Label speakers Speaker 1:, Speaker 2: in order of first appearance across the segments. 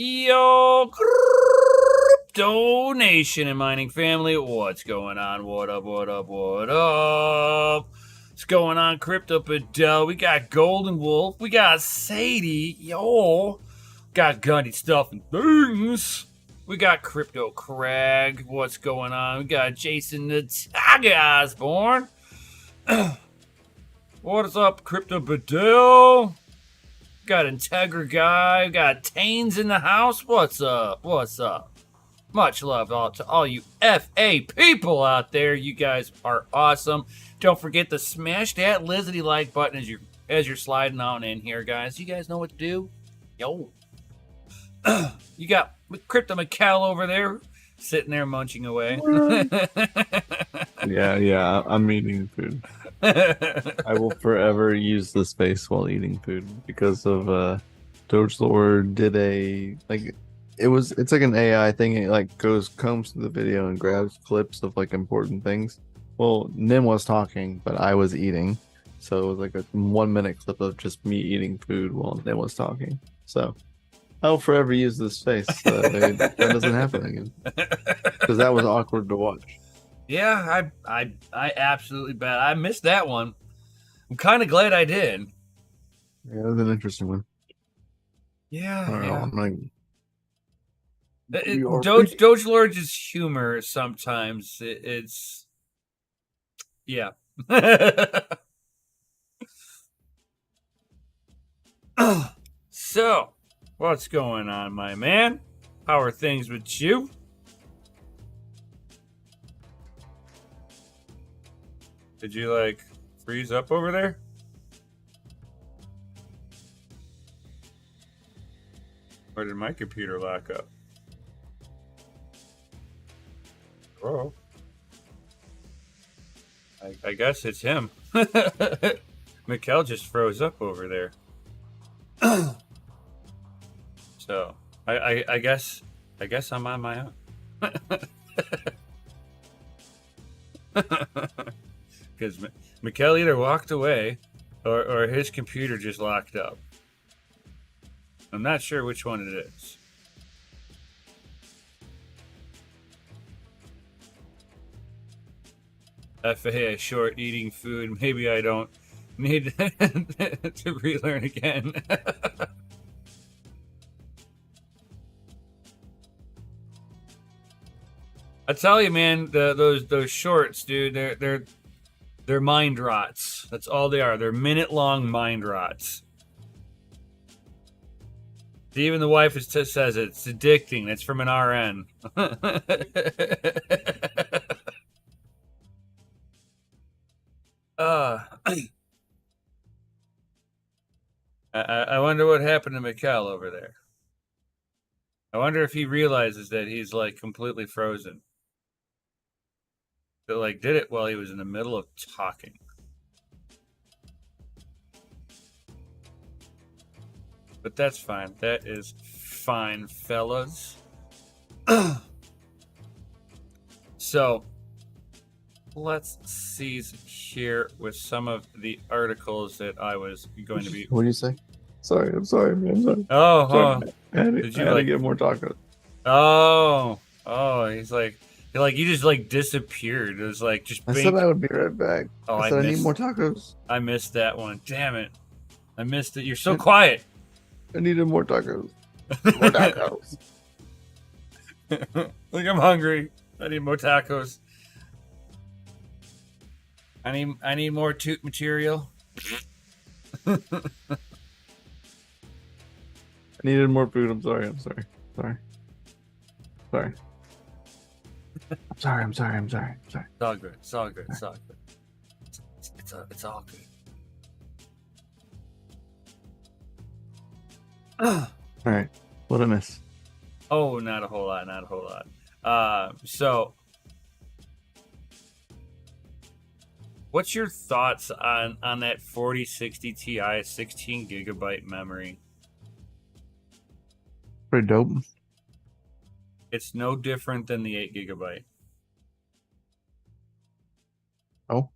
Speaker 1: Yo, donation and mining family, what's going on? What up, what up, what up? What's going on, Crypto Padel? We got Golden Wolf, we got Sadie, yo, got Gundy Stuff and Things. We got Crypto Crag, what's going on? We got Jason the Tiger Osborne. What's up, Crypto Padel? Got Integra Guy, got Tanes in the house. What's up? What's up? Much love to all you FA people out there. You guys are awesome. Don't forget to smash that Lizzie like button as you're sliding on in here, guys. You guys know what to do? Yo. You got Crypto McCall over there sitting there munching away.
Speaker 2: Yeah, I'm eating food. I will forever use the space while eating food because of DogeLord did it's like an AI thing. It like combs through the video and grabs clips of like important things. Well, Nim was talking, but I was eating, so it was like a 1 minute clip of just me eating food while Nim was talking. So I'll forever use this space. That doesn't happen again because that was awkward to watch.
Speaker 1: Yeah, I absolutely bet. I missed that one. I'm kind of glad I did.
Speaker 2: Yeah, it was an interesting one.
Speaker 1: Yeah. DogeLord's humor sometimes it's yeah. So, what's going on, my man? How are things with you? Did you like freeze up over there? Or did my computer lock up? Oh. I guess it's him. Mikkel just froze up over there. So I guess I'm on my own. Because Mikkel either walked away or his computer just locked up. I'm not sure which one it is. FA short eating food. Maybe I don't need to relearn again. I tell you, man, those shorts, dude, they're mind rots. That's all they are. They're minute-long mind rots. Even the wife says it's addicting. That's from an RN. I wonder what happened to Mikkel over there. I wonder if he realizes that he's like completely frozen. But like did it while he was in the middle of talking. But that's fine. That is fine, fellas. So, let's see here with some of the articles that I was going to be...
Speaker 2: What do you say? I'm sorry, man.
Speaker 1: Oh,
Speaker 2: sorry. I had to get more tacos.
Speaker 1: Oh, he's like you just like disappeared. It was like just.
Speaker 2: I said I would be right back.
Speaker 1: Oh,
Speaker 2: I need more tacos.
Speaker 1: I missed that one. Damn it! I missed it. You're so quiet.
Speaker 2: I needed more tacos. More tacos.
Speaker 1: Look, I'm hungry. I need more tacos. I need more toot material.
Speaker 2: I needed more food. I'm sorry. I'm sorry. It's all good.
Speaker 1: It's all good. It's all good.
Speaker 2: All right. What I miss?
Speaker 1: Oh, not a whole lot. So, what's your thoughts on that 4060 Ti 16 gigabyte memory?
Speaker 2: Pretty dope.
Speaker 1: It's no different than the 8 gigabyte.
Speaker 2: Oh?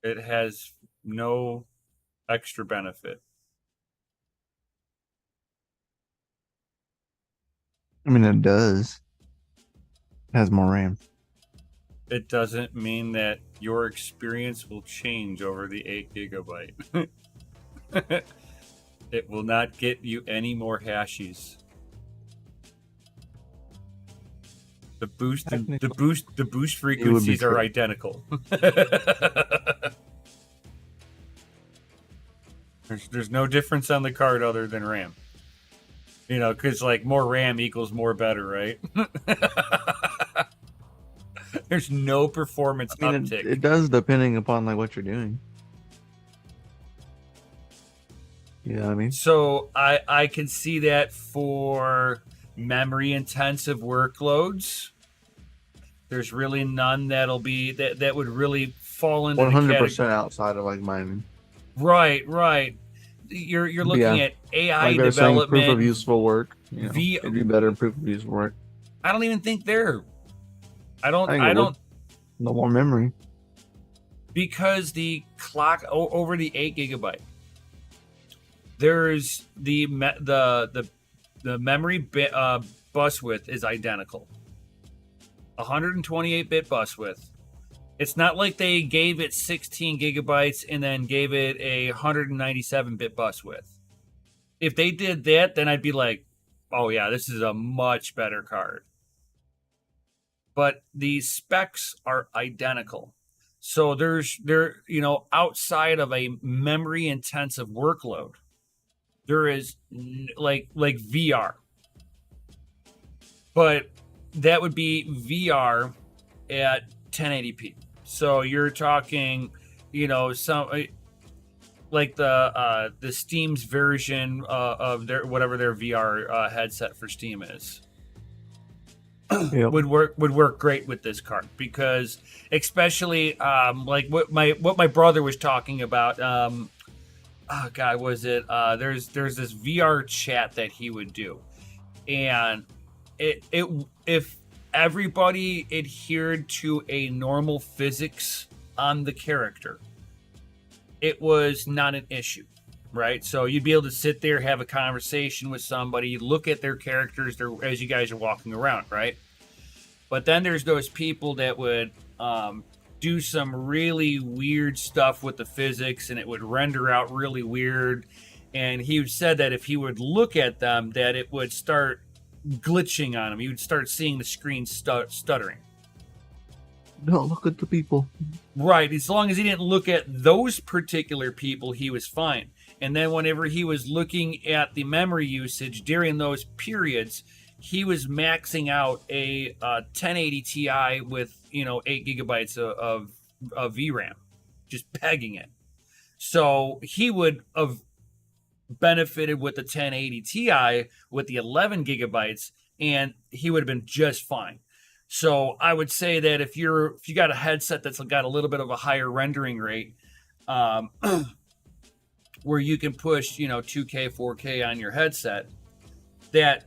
Speaker 1: It has no extra benefit.
Speaker 2: I mean, it does. It has more RAM.
Speaker 1: It doesn't mean that your experience will change over the 8 GB. It will not get you any more hashies. The boost frequencies are identical. There's no difference on the card other than RAM. You know, because like more RAM equals more better, right? There's no performance uptick.
Speaker 2: It does depending upon like what you're doing. You know what I mean?
Speaker 1: So I can see that for memory intensive workloads. There's really none that'll be that would really fall into
Speaker 2: 100% outside of like mining.
Speaker 1: Right. You're looking at AI
Speaker 2: like
Speaker 1: development.
Speaker 2: Proof of useful work. You know, it'd be better proof of useful work.
Speaker 1: I don't even think they're. I don't.
Speaker 2: No more memory.
Speaker 1: Because the clock over the 8 GB. There's the memory bus width is identical. 128-bit bus width. It's not like they gave it 16 gigabytes and then gave it a 197-bit bus width. If they did that, then I'd be like, oh yeah, this is a much better card. But the specs are identical. So outside of a memory intensive workload, there is like VR. But that would be VR at 1080p. So you're talking, some like the Steam's version of their VR headset for Steam is. Yep. would work great with this card, because especially like what my brother was talking about. Was it? There's this VR chat that he would do, and if everybody adhered to a normal physics on the character, it was not an issue, right? So you'd be able to sit there, have a conversation with somebody, look at their characters as you guys are walking around, right? But then there's those people that would do some really weird stuff with the physics, and it would render out really weird. And he said that if he would look at them, that it would start glitching on him. He would start seeing the screen stuttering.
Speaker 2: Don't look at the people.
Speaker 1: Right. As long as he didn't look at those particular people, he was fine. And then whenever he was looking at the memory usage during those periods, he was maxing out a 1080 Ti with 8 gigabytes of VRAM, just pegging it. So he would have benefited with the 1080 Ti with the 11 gigabytes, and he would have been just fine. So I would say that if you got a headset that's got a little bit of a higher rendering rate, where you can push 2K 4K on your headset, that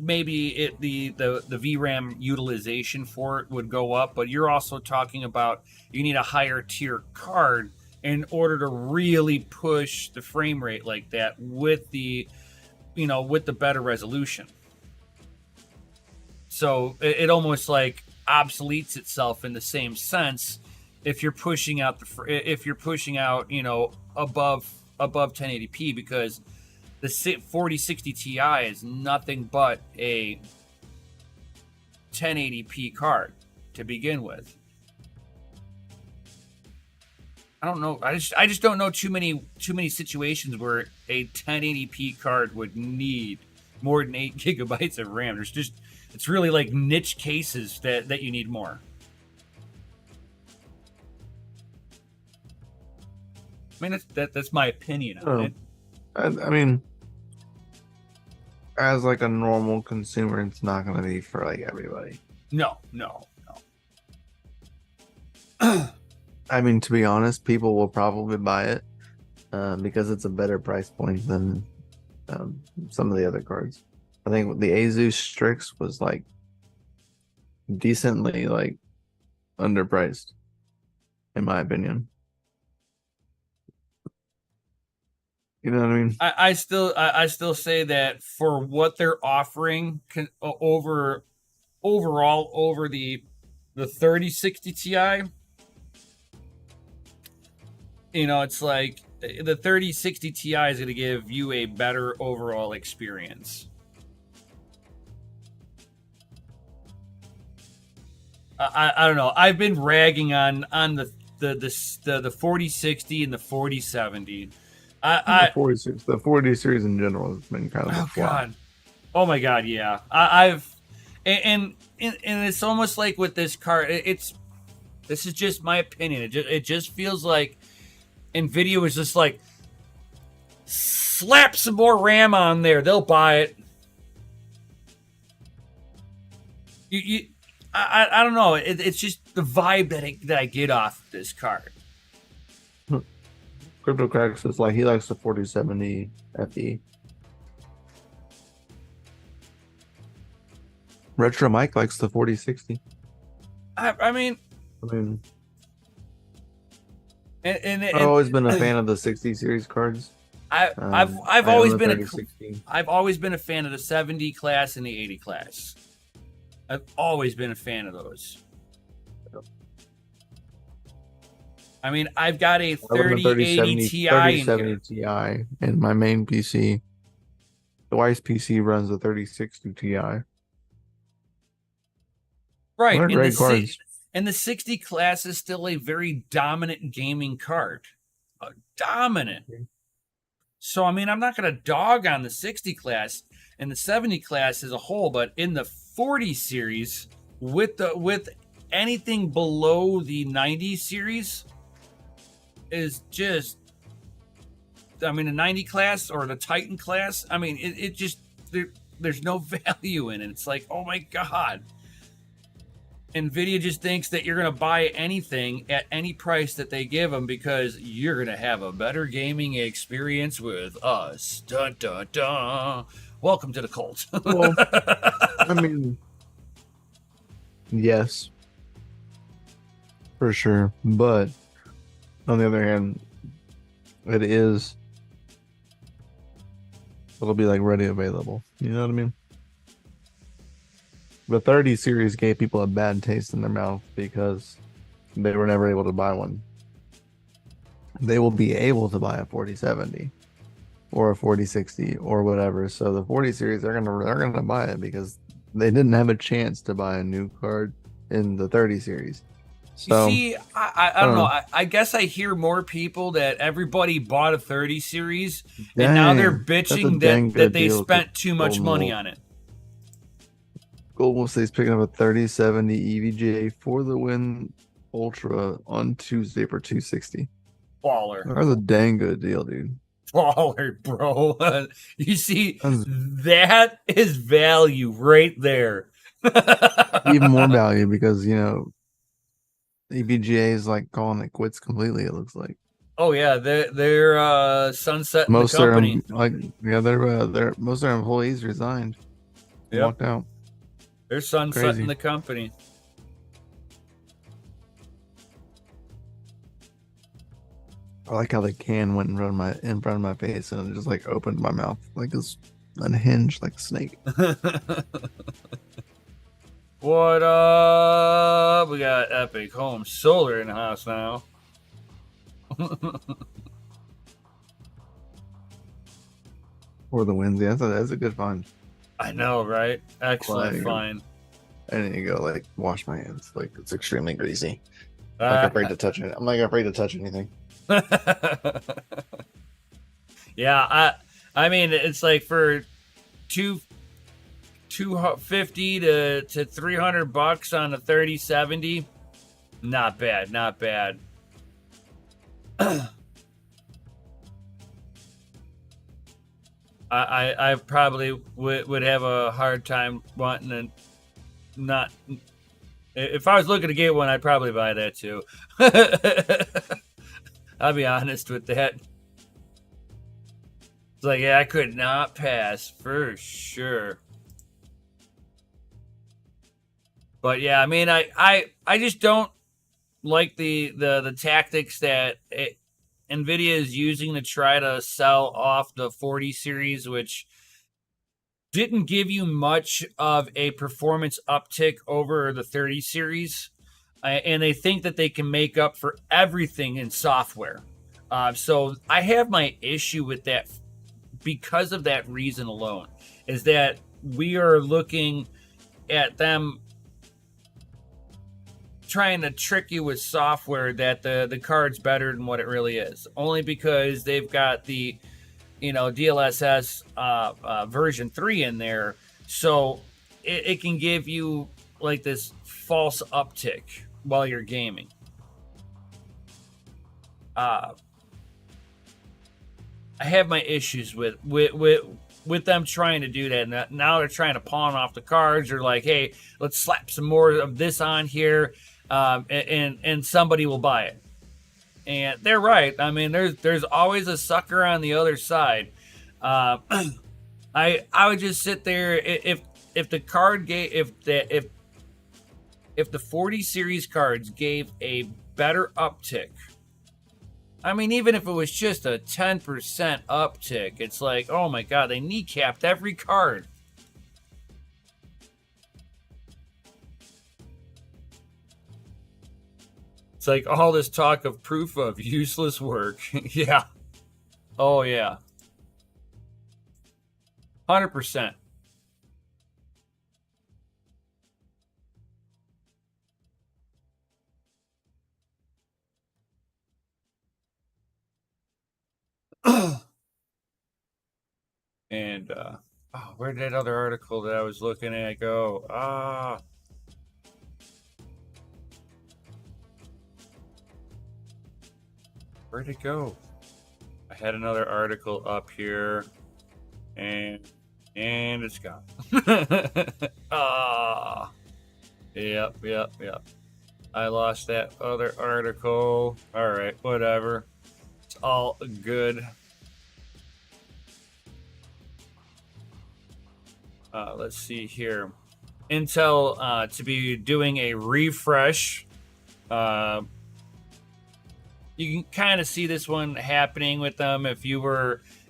Speaker 1: maybe the VRAM utilization for it would go up. But you're also talking about you need a higher tier card in order to really push the frame rate like that with the better resolution. So it almost like obsoletes itself in the same sense if you're pushing out above 1080p, because the 4060 Ti is nothing but a 1080p card to begin with. I don't know. I just don't know too many situations where a 1080p card would need more than 8 gigabytes of RAM. It's really like niche cases that you need more. I mean, that's my opinion on it.
Speaker 2: I mean, as like a normal consumer, it's not going to be for like everybody.
Speaker 1: No.
Speaker 2: I mean, to be honest, people will probably buy it because it's a better price point than some of the other cards. I think the Asus Strix was like decently like underpriced, in my opinion. You know what I mean?
Speaker 1: I still say that for what they're offering overall over the 3060 Ti, it's like the 3060 Ti is going to give you a better overall experience. I don't know. I've been ragging on the 4060 and the 4070.
Speaker 2: The 40 series in general has been kind of a flop.
Speaker 1: God. Oh my God, yeah. I've and it's almost like with this card, this is just my opinion. It just feels like Nvidia was just like, slap some more RAM on there, they'll buy it. I don't know. It's just the vibe that I get off this card.
Speaker 2: Crypto Cracks is like he likes the 4070 FE. Retro Mike likes the 4060.
Speaker 1: I mean, and
Speaker 2: I've always been a fan of the 60 series cards.
Speaker 1: I've always been a fan of the 70 class and the 80 class. I've always been a fan of those. I mean, I've got a 3080 Ti
Speaker 2: 3070 Ti in my main PC. The wife's PC runs the 3060 Ti.
Speaker 1: Right,
Speaker 2: and great cards.
Speaker 1: And the 60 class is still a very dominant gaming card. Dominant. So, I mean, I'm not going to dog on the 60 class and the 70 class as a whole, but in the 40 series, with anything below the 90 series, is just, I mean, the 90 class or the Titan class, I mean, it just, there's no value in it. It's like, oh my God. Nvidia just thinks that you're going to buy anything at any price that they give them because you're going to have a better gaming experience with us. Dun, dun, dun. Welcome to the cult.
Speaker 2: Well, I mean, yes, for sure. But on the other hand, it'll be like ready available. You know what I mean? The 30 series gave people a bad taste in their mouth because they were never able to buy one. They will be able to buy a 4070 or a 4060 or whatever. So the 40 series, they're gonna buy it because they didn't have a chance to buy a new card in the 30 series. So,
Speaker 1: you see, I don't know. I guess I hear more people that everybody bought a 30 series and now they're bitching that they spent too much money on it.
Speaker 2: Gold State's picking up a 3070 EVGA for the win Ultra on Tuesday for 260.
Speaker 1: Baller.
Speaker 2: That's a dang good deal, dude.
Speaker 1: Baller, bro. You see, that is value right there.
Speaker 2: Even more value because, EVGA is like calling it quits completely, it looks like.
Speaker 1: Oh yeah, they're sunsetting the company.
Speaker 2: Most of their employees resigned.
Speaker 1: Yep.
Speaker 2: Walked out.
Speaker 1: They're sunsetting the company.
Speaker 2: I like how the can went in front of my face and it just like opened my mouth like it's unhinged like a snake.
Speaker 1: What up? We got Epic Home Solar in the house now.
Speaker 2: For the wins, yeah, that's a good find.
Speaker 1: I know, right? Excellent find.
Speaker 2: I need to go like wash my hands. Like it's extremely greasy. I'm not afraid to touch it. I'm not afraid to touch anything.
Speaker 1: Yeah, I mean it's like for $250 to $300 on a 3070. Not bad. I probably would have a hard time wanting to not. If I was looking to get one, I'd probably buy that too. I'll be honest with that. It's like, yeah, I could not pass for sure. But yeah, I mean, I just don't like the tactics that NVIDIA is using to try to sell off the 40 series, which didn't give you much of a performance uptick over the 30 series. And they think that they can make up for everything in software. So I have my issue with that because of that reason alone, is that we are looking at them trying to trick you with software that the card's better than what it really is, only because they've got the DLSS version 3 in there, so it can give you like this false uptick while you're gaming. I have my issues with them trying to do that. And now they're trying to pawn off the cards. They're like, hey, let's slap some more of this on here, and somebody will buy it. And they're right. I mean, there's always a sucker on the other side. I would just sit there if the card gave if the 40 series cards gave a better uptick. I mean, even if it was just a 10% uptick, it's like, oh my god, they kneecapped every card. It's like all this talk of proof of useless work. Yeah. Oh, yeah. 100%. And, where did that other article that I was looking at go? Where'd it go? I had another article up here, and it's gone. Yep. I lost that other article. All right, whatever. It's all good. Let's see here. Intel to be doing a refresh. You can kind of see this one happening with them if you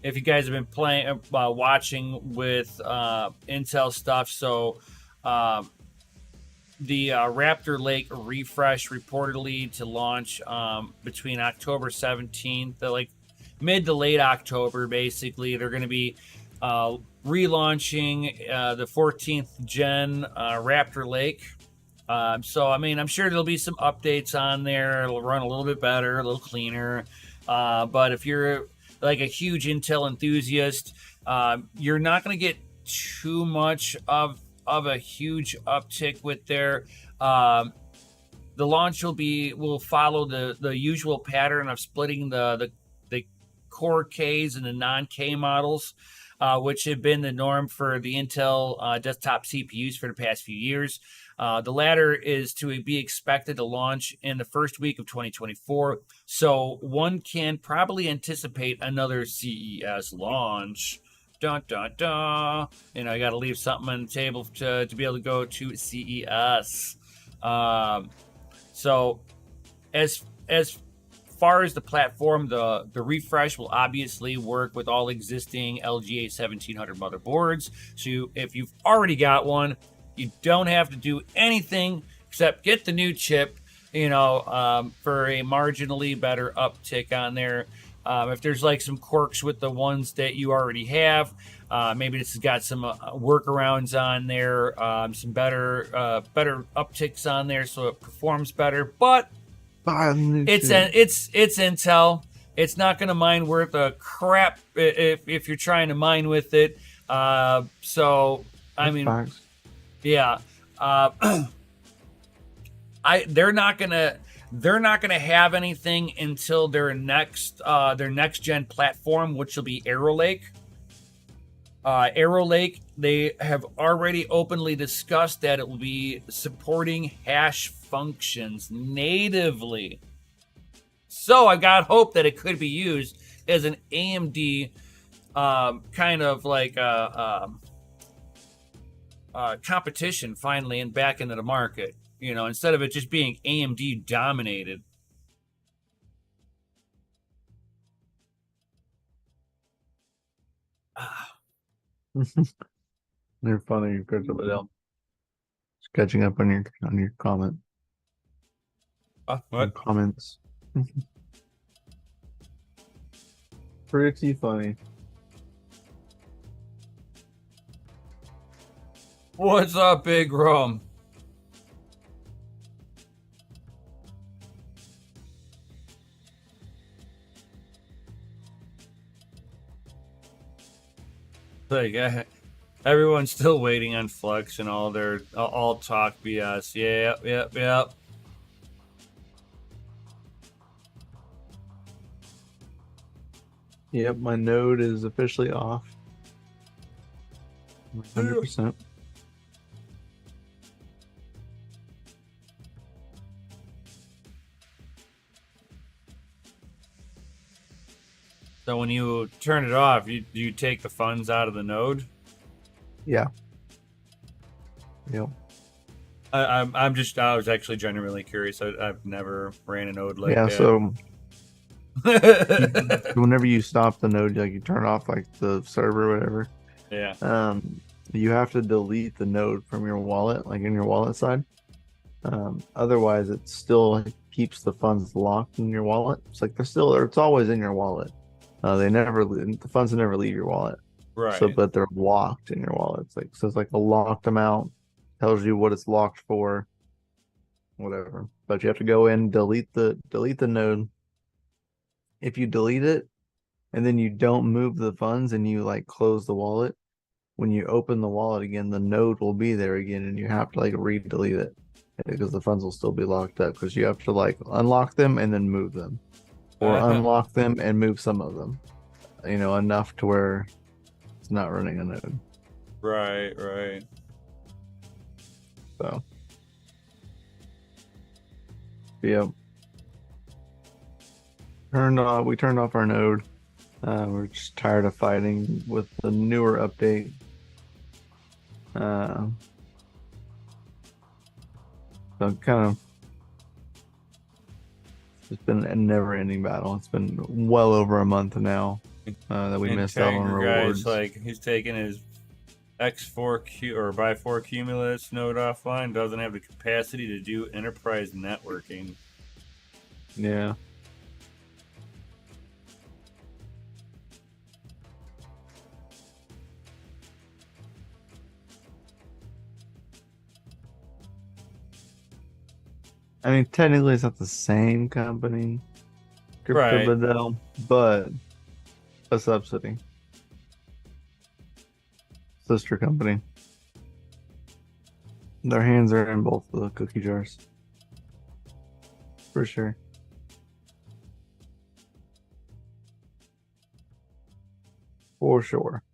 Speaker 1: guys have been playing, watching with Intel stuff. So the Raptor Lake refresh reportedly to launch between October 17th, like mid to late October. Basically, they're going to be relaunching the 14th gen Raptor Lake. So, I mean, I'm sure there'll be some updates on there. It'll run a little bit better, a little cleaner. But if you're like a huge Intel enthusiast, you're not going to get too much of a huge uptick with there. The launch will follow the usual pattern of splitting the core Ks and the non-K models, which have been the norm for the Intel desktop CPUs for the past few years. The latter is to be expected to launch in the first week of 2024. So one can probably anticipate another CES launch. Dun, dun, dun. I got to leave something on the table to be able to go to CES. So as far as the platform, the refresh will obviously work with all existing LGA 1700 motherboards. So if you've already got one, you don't have to do anything except get the new chip, for a marginally better uptick on there. If there's like some quirks with the ones that you already have, maybe this has got some workarounds on there, some better upticks on there, so it performs better. But it's Intel. It's not going to mine worth a crap if you're trying to mine with it. So I mean.
Speaker 2: Facts.
Speaker 1: Yeah, they're not gonna have anything until their next gen platform, which will be Arrow Lake. Arrow Lake, they have already openly discussed that it will be supporting hash functions natively. So I got hope that it could be used as an AMD kind of like competition finally and back into the market, instead of it just being AMD dominated.
Speaker 2: You're funny, Christopher Bedell. Just catching up on your comment. Your
Speaker 1: What?
Speaker 2: comments. Pretty funny.
Speaker 1: What's up, Big Rum? Like, everyone's still waiting on Flex and all their all talk BS. Yep.
Speaker 2: Yep, my node is officially off. 100%.
Speaker 1: So when you turn it off, you take the funds out of the node.
Speaker 2: Yeah. Yep.
Speaker 1: I was actually genuinely curious. I've never ran a node like
Speaker 2: Yeah,
Speaker 1: that.
Speaker 2: so whenever you stop the node, like you turn off like the server or whatever,
Speaker 1: yeah.
Speaker 2: You have to delete the node from your wallet, like in your wallet side. Otherwise, it still like, keeps the funds locked in your wallet. It's like it's always in your wallet. The funds never leave your wallet.
Speaker 1: Right.
Speaker 2: So, but they're locked in your wallet. It's like a locked amount, tells you what it's locked for, whatever. But you have to go in, delete the node. If you delete it and then you don't move the funds and you like close the wallet, when you open the wallet again, the node will be there again, and you have to like re-delete it because the funds will still be locked up because you have to like unlock them and then move them, or unlock them and move some of them. Enough to where it's not running a node.
Speaker 1: Right.
Speaker 2: So, yeah. We turned off our node. We're just tired of fighting with the newer update. So kind of, it's been a never-ending battle. It's been well over a month now that we missed out on rewards.
Speaker 1: Like he's taking his X4 or by 4 Cumulus node offline. Doesn't have the capacity to do enterprise networking.
Speaker 2: Yeah. I mean, technically, it's not the same company,
Speaker 1: Right.
Speaker 2: Bedell, but a subsidy. Sister company. Their hands are in both the cookie jars. For sure. For sure.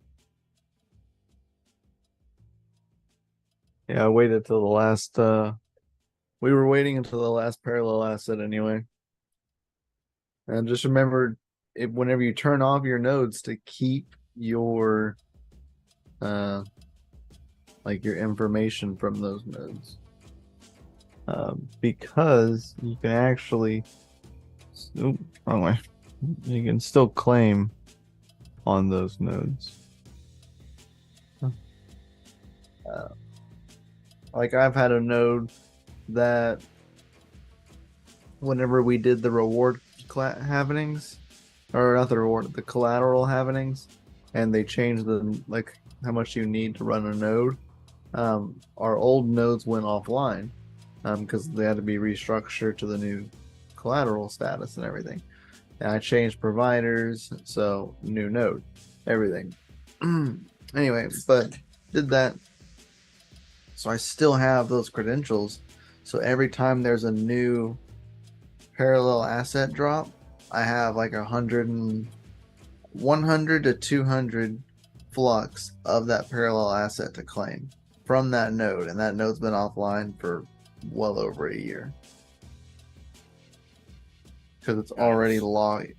Speaker 2: Yeah, I waited till the last we were waiting until the last parallel asset anyway. And just remember whenever you turn off your nodes to keep your like your information from those nodes. Because you can actually wrong way. You can still claim on those nodes. Like I've had a node that whenever we did the reward happenings, or not the reward, the collateral happenings, and they changed the like how much you need to run a node, our old nodes went offline because they had to be restructured to the new collateral status and everything. And I changed providers, so new node, everything. Anyway, but did that. So I still have those credentials. So every time there's a new parallel asset drop, I have like 100 to 200 flux of that parallel asset to claim from that node. And that node's been offline for well over a year. Because it's already locked.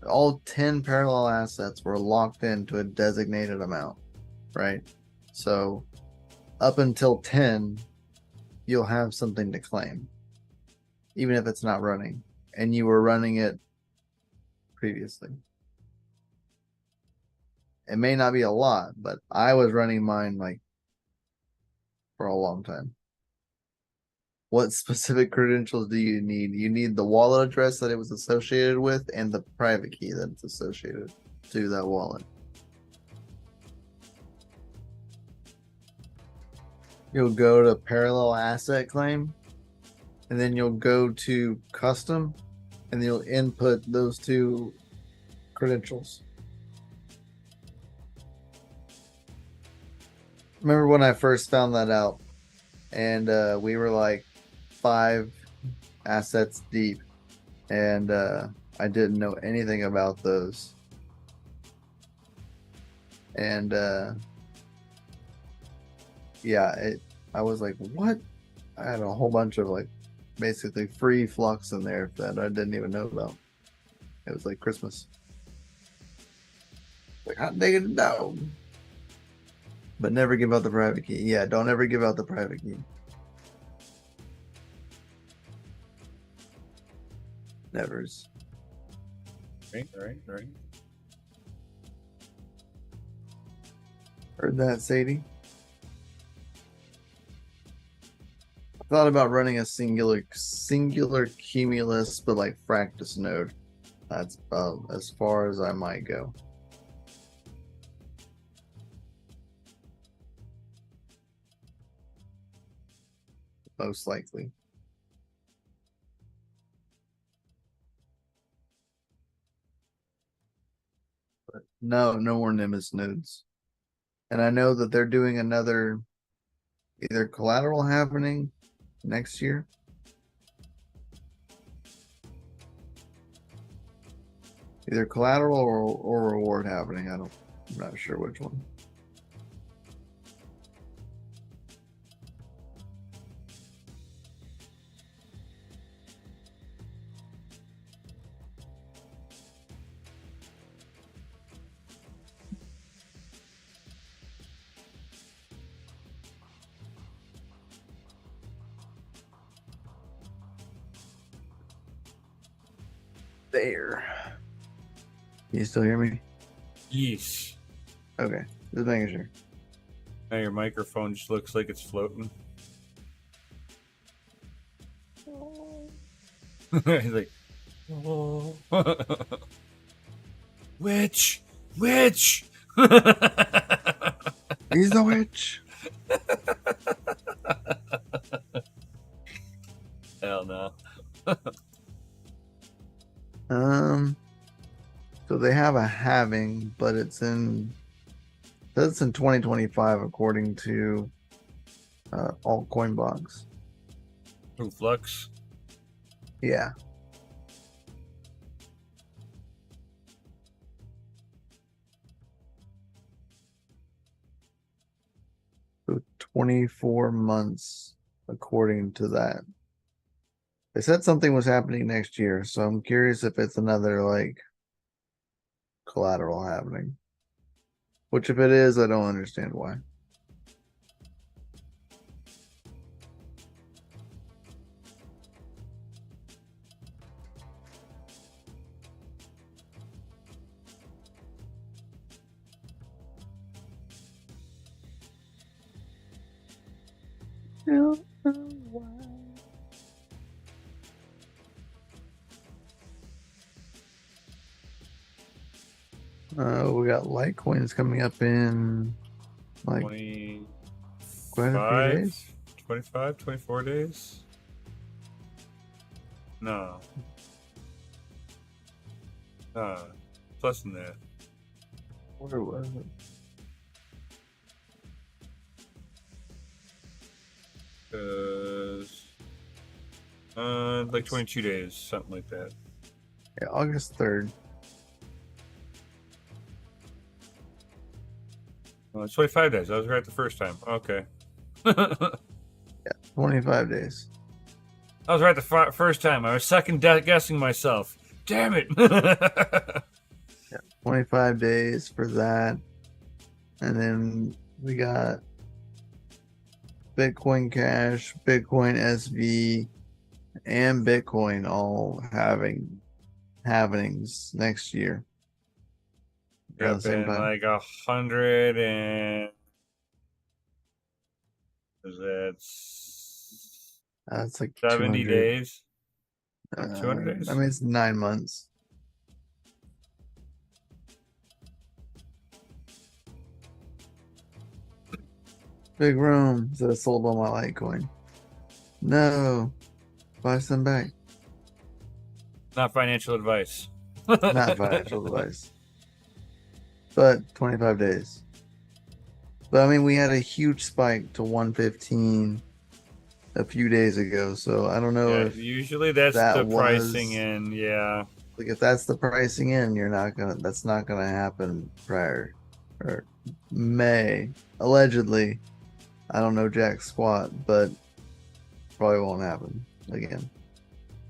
Speaker 2: All 10 parallel assets were locked into a designated amount, right? So up until 10, you'll have something to claim, even if it's not running, and you were running it previously. it may not be a lot, but I was running mine like for a long time. What specific credentials do you need? You need the wallet address that it was associated with and the private key that it's associated to that wallet. You'll go to parallel asset claim, and then you'll go to custom, and you'll input those two credentials. Remember when I first found that out, and we were like 5 assets deep, and I didn't know anything about those, and yeah, I was like, what? I had a whole bunch of like basically free flux in there that I didn't even know about. It was like Christmas. Like, hot diggity dog. But never give out the private key. Yeah, don't ever give out the private key. Nevers.
Speaker 1: Right.
Speaker 2: Heard that, Sadie? I thought about running a singular cumulus, but like practice node. That's about as far as I might go. Most likely. But no more Nimbus nodes. And I know that they're doing another either collateral happening next year. Either collateral or reward happening. I'm not sure which one. There. Can you still hear me?
Speaker 1: Yeesh.
Speaker 2: Okay. Just making sure.
Speaker 1: Now your microphone just looks like it's floating. He's like, oh. Witch! Witch!
Speaker 2: He's the witch.
Speaker 1: Hell no.
Speaker 2: So they have a halving, but it's in 2025 according to altcoin box.
Speaker 1: Ooh, Flux.
Speaker 2: Yeah. So 24 months according to that. They said something was happening next year, so I'm curious if it's another like collateral happening. Which if it is, I don't understand why. Don't know why. We got Litecoins coming up in like
Speaker 1: 20,
Speaker 2: quite a few days.
Speaker 1: 25, 24 days? No. Plus than that.
Speaker 2: Where was it?
Speaker 1: Like 22 days, something like that.
Speaker 2: Yeah, August 3rd.
Speaker 1: Well, it's 25 days. I was right the first time. Okay.
Speaker 2: Yeah, 25 days.
Speaker 1: I was right the first time. I was second guessing myself. Damn it.
Speaker 2: Yeah, 25 days for that. And then we got Bitcoin Cash, Bitcoin SV, and Bitcoin all having happenings next year. around
Speaker 1: Yep,
Speaker 2: the same
Speaker 1: in
Speaker 2: time.
Speaker 1: like 100 and is it
Speaker 2: It's like
Speaker 1: 70
Speaker 2: 200.
Speaker 1: days? No, 200
Speaker 2: I
Speaker 1: days?
Speaker 2: mean, it's 9 months. Big room that I sold all my Litecoin. No, buy some back.
Speaker 1: Not financial advice.
Speaker 2: Not financial advice, but 25 days. But I mean, we had a huge spike to 115 a few days ago, so I don't know
Speaker 1: Yeah,
Speaker 2: if
Speaker 1: usually that's
Speaker 2: that
Speaker 1: the pricing
Speaker 2: was
Speaker 1: in, yeah.
Speaker 2: like if that's the pricing in, that's not gonna happen prior or May allegedly. I don't know jack squat, but probably won't happen again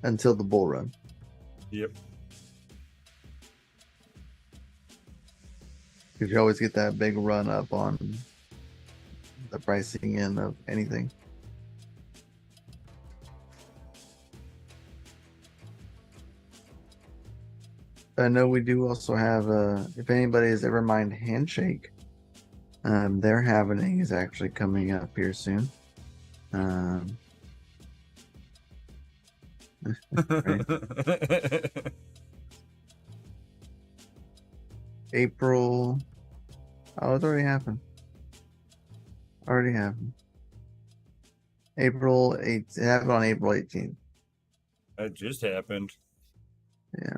Speaker 2: until the bull run.
Speaker 1: Yep.
Speaker 2: Because you always get that big run up on the pricing in of anything. I know we do also have if anybody has ever mined Handshake, their happening is actually coming up here soon. Right? April. Oh, it's already happened. Already happened. April 8th. It happened on April 18th.
Speaker 1: That just happened.
Speaker 2: Yeah.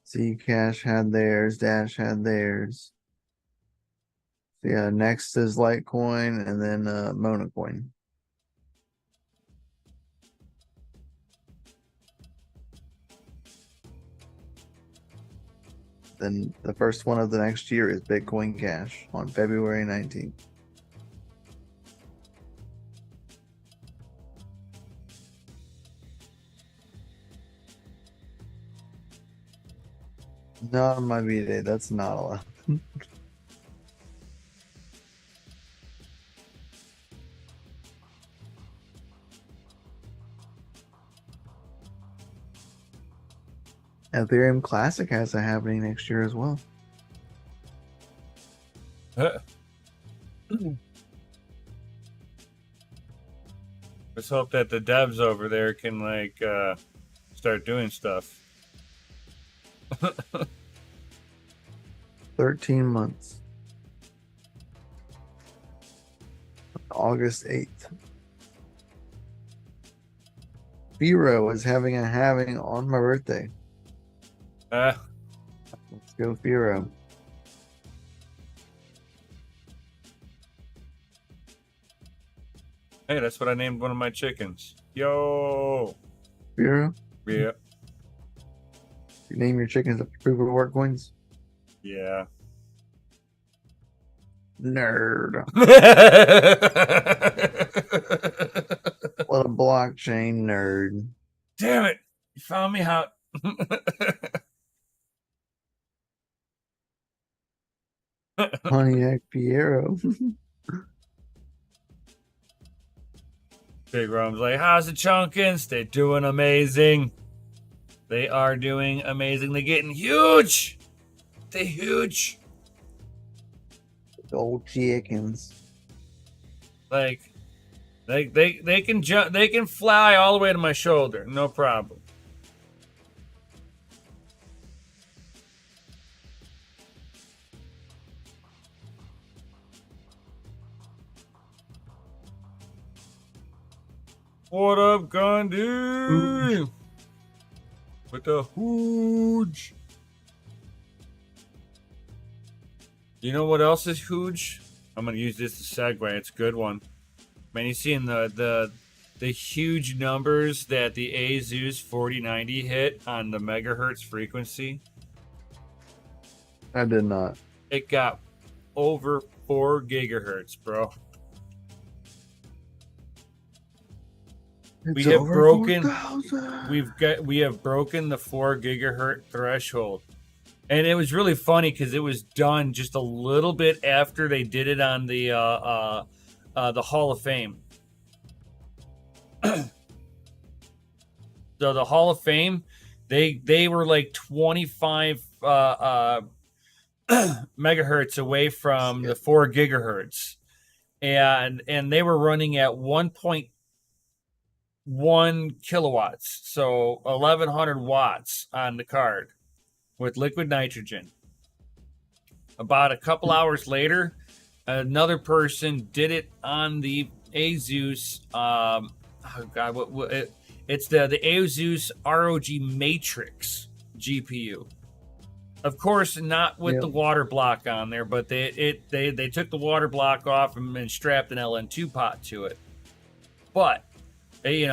Speaker 2: Zcash had theirs. Dash had theirs. So yeah, next is Litecoin and then Monacoin. Then the first one of the next year is Bitcoin Cash on February 19th. Not on my V-Day. That's not allowed. Ethereum Classic has a happening next year as well.
Speaker 1: Let's hope that the devs over there can like start doing stuff.
Speaker 2: 13 months. August 8th. Firo is having a halving on my birthday. Let's go, Firo.
Speaker 1: Hey, that's what I named one of my chickens. Yo.
Speaker 2: Firo?
Speaker 1: Yeah.
Speaker 2: You name your chickens after proof of work coins?
Speaker 1: Yeah.
Speaker 2: Nerd. What a blockchain nerd.
Speaker 1: Damn it. You found me out.
Speaker 2: Pontiac Piero.
Speaker 1: Big Rum's like, how's the chunkins? They're doing amazing. They are doing amazing. They're getting huge. They're huge.
Speaker 2: Old chickens.
Speaker 1: Like they can jump. They can fly all the way to my shoulder. No problem. What up, Gandhi? With the huge. You know what else is huge? I'm gonna use this to segue. It's a good one. Man, you seeing the huge numbers that the Azus 4090 hit on the megahertz frequency?
Speaker 2: I did not.
Speaker 1: It got over 4 gigahertz, bro.
Speaker 2: It's
Speaker 1: We have
Speaker 2: over
Speaker 1: broken
Speaker 2: 4,000.
Speaker 1: we have broken the 4 gigahertz threshold. And it was really funny because it was done just a little bit after they did it on the Hall of Fame. So the Hall of Fame, they were like 25 megahertz away from
Speaker 2: Yeah.
Speaker 1: the 4 gigahertz, and they were running at 1.1 kilowatts, so 1100 watts on the card with liquid nitrogen. About a couple hours later, another person did it on the Asus. Oh God, it's the Asus ROG Matrix GPU. Of course, not with the water block on there, but they took the water block off and strapped an LN2 pot to it. But they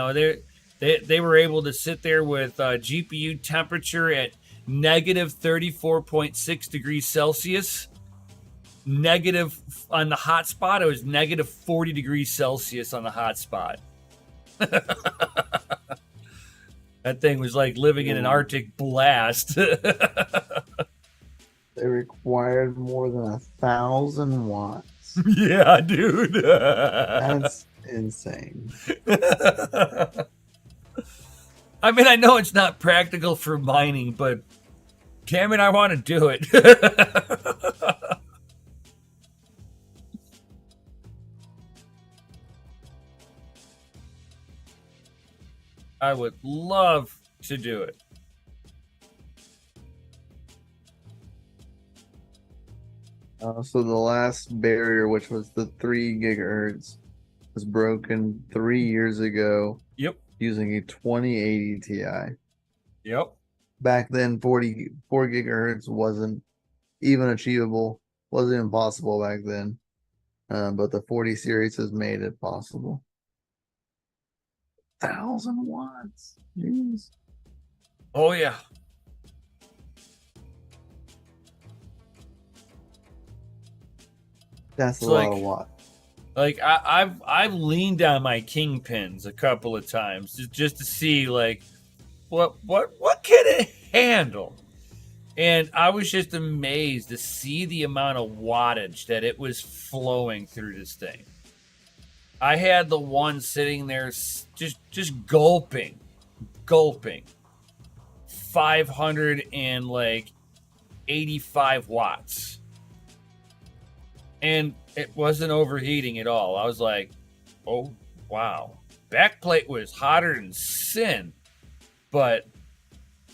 Speaker 1: were able to sit there with GPU temperature at negative 34.6 degrees Celsius. Negative on the hot spot, it was negative 40 degrees Celsius on the hot spot. That thing was like living in an Arctic blast.
Speaker 2: They required more than 1,000 watts.
Speaker 1: Yeah, dude.
Speaker 2: That's insane.
Speaker 1: I mean, I know it's not practical for mining, but damn it, I want to do it. I would love to do it.
Speaker 2: So the last barrier, which was the 3 gigahertz, was broken 3 years ago.
Speaker 1: Yep.
Speaker 2: Using a 2080 Ti.
Speaker 1: Yep.
Speaker 2: Back then, 44 gigahertz wasn't even achievable. Wasn't even possible back then. But the 40 series has made it possible. 1,000 watts. Jeez.
Speaker 1: Oh yeah.
Speaker 2: That's a lot of watts.
Speaker 1: Like I've leaned on my kingpins a couple of times just to see like what can it handle, and I was just amazed to see the amount of wattage that it was flowing through this thing. I had the one sitting there just gulping 585 watts. And it wasn't overheating at all. I was like, oh, wow. Backplate was hotter than sin. But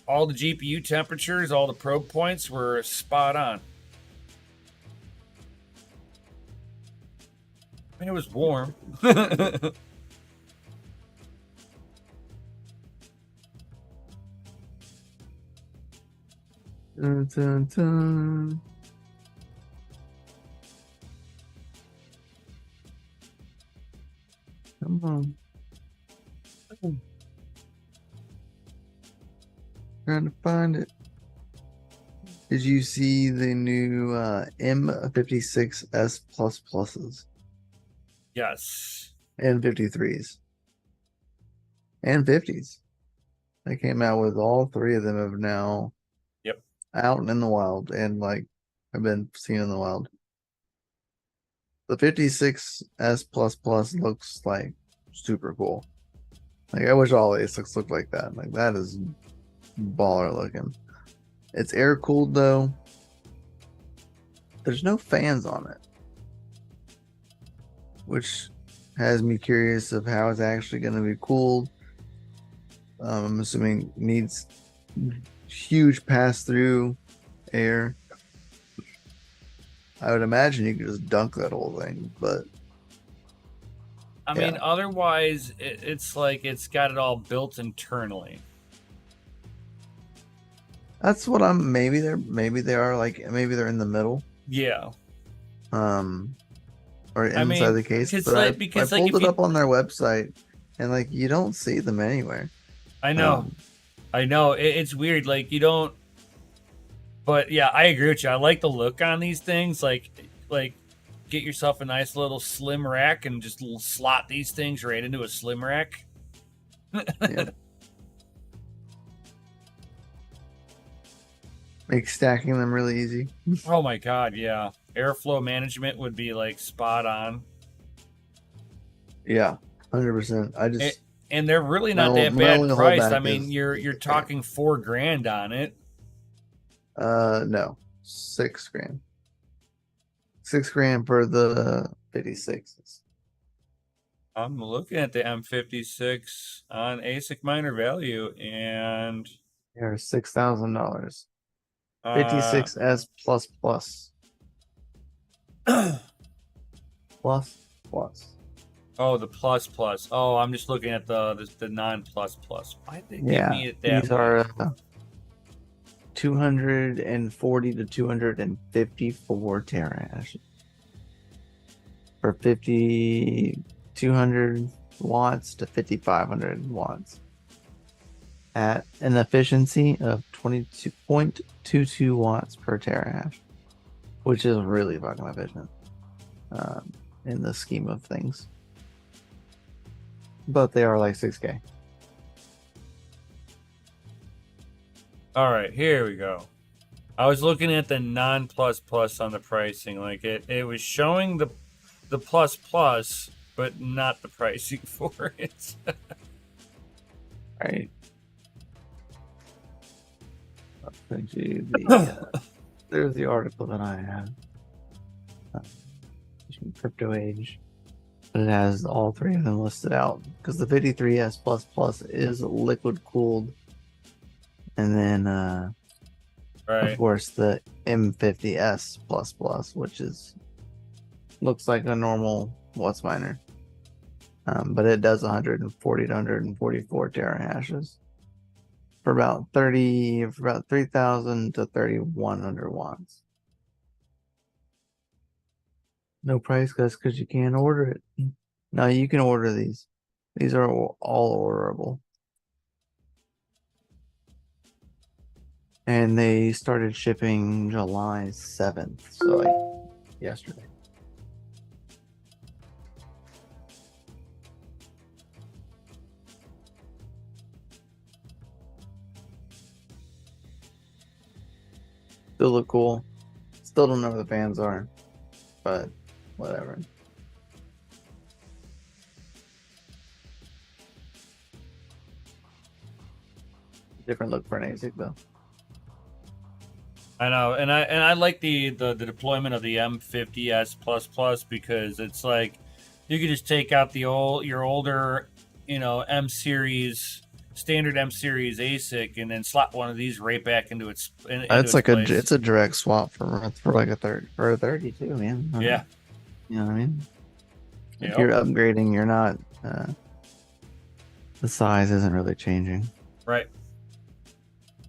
Speaker 1: all the GPU temperatures, all the probe points were spot on. I mean, it was warm.
Speaker 2: Dun, dun, dun. Come on. Trying to find it. Did you see the new M56S plus pluses?
Speaker 1: Yes.
Speaker 2: And 53s. And 50s. They came out with all 3 of them have now out in the wild and like have been seen in the wild. The 56S plus plus looks like super cool. Like I wish all ASICs looked like that. Like that is baller looking. It's air cooled though. There's no fans on it, which has me curious of how it's actually going to be cooled. I'm assuming needs huge pass through air. I would imagine you could just dunk that whole thing, but
Speaker 1: I mean, otherwise it's like it's got it all built internally.
Speaker 2: That's what I'm. Maybe they are like maybe they're in the middle.
Speaker 1: Yeah.
Speaker 2: Or inside the case. But I pulled it up on their website, and like you don't see them anywhere.
Speaker 1: I know. I know. It's weird. Like you don't. But yeah, I agree with you. I like the look on these things. Like get yourself a nice little slim rack and just slot these things right into a slim rack.
Speaker 2: Yeah. Make stacking them really easy.
Speaker 1: Oh my god, yeah. Airflow management would be like spot on.
Speaker 2: Yeah, 100%.
Speaker 1: And they're really not that bad priced. I mean, you're talking $4,000 on it.
Speaker 2: No. $6,000. $6,000 for the 56s.
Speaker 1: I'm looking at the M56 on ASIC miner value, and
Speaker 2: They're $6,000.
Speaker 1: uh,
Speaker 2: 56S plus plus. Plus.
Speaker 1: oh, the plus plus. Oh, I'm just looking at the non plus plus. Why'd they give me it that
Speaker 2: These
Speaker 1: way?
Speaker 2: are 240 to 254 terahash for 5,200 watts to 5,500 watts at an efficiency of 22.22 watts per terahash, which is really fucking efficient in the scheme of things. But they are like 6K.
Speaker 1: All right, here we go. I was looking at the non plus plus on the pricing. Like it was showing the plus plus, but not the pricing for it.
Speaker 2: Right. I'll send you the there's the article that I have. Crypto Age. But it has all three of them listed out because the 53S plus plus is liquid cooled. And then
Speaker 1: Right.
Speaker 2: of course the M50S plus plus, which is looks like a normal Watts miner. But it does 140 to 144 terahashes for about 3,000 to 3,100 watts. No price cuts because you can't order it. No, you can order these. These are all orderable. And they started shipping July 7th, so like yesterday. Still look cool. Still don't know who the fans are, but whatever. Different look for an ASIC though.
Speaker 1: I know, and I like the deployment of the M50S plus plus because it's like you could just take out your older, M series standard M series ASIC and then slot one of these right back into its.
Speaker 2: It's like it's a direct swap for like a 30 too, man.
Speaker 1: Yeah,
Speaker 2: you know what I mean.
Speaker 1: Yep.
Speaker 2: If you're upgrading, you're not. The size isn't really changing.
Speaker 1: Right.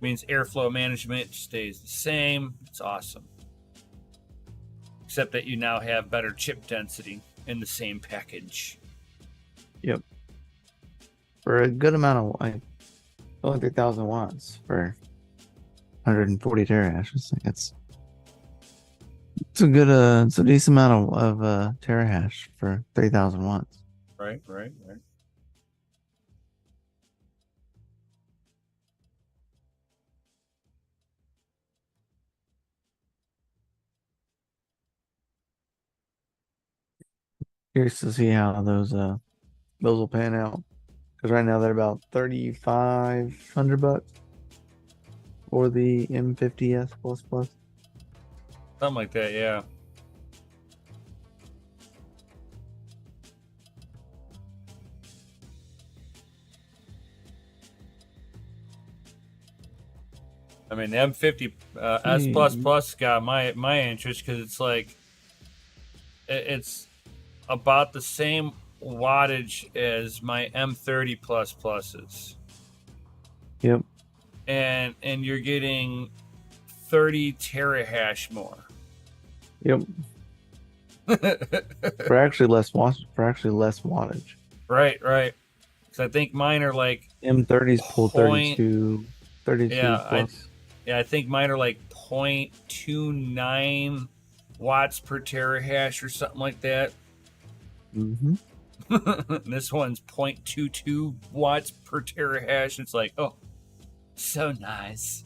Speaker 1: Means airflow management stays the same. It's awesome. Except that you now have better chip density in the same package.
Speaker 2: Yep. For a good amount of only 3,000 watts for 140 terahashes. It's a good it's a decent amount of terahash for 3,000 watts.
Speaker 1: Right.
Speaker 2: Curious to see how those will pan out. Because right now they're about $3,500 for the M50S plus plus.
Speaker 1: Something like that, yeah. I mean, the M50 S plus plus got my interest because it's like it's about the same wattage as my M30 plus pluses.
Speaker 2: Yep.
Speaker 1: And you're getting 30 terahash more.
Speaker 2: Yep. for actually less wattage.
Speaker 1: Right. Because I think mine are like
Speaker 2: M30s pull 32
Speaker 1: yeah,
Speaker 2: plus.
Speaker 1: I think mine are like 0.29 watts per terahash or something like that.
Speaker 2: Mm-hmm.
Speaker 1: This one's 0.22 watts per terahash. It's like, oh, so nice.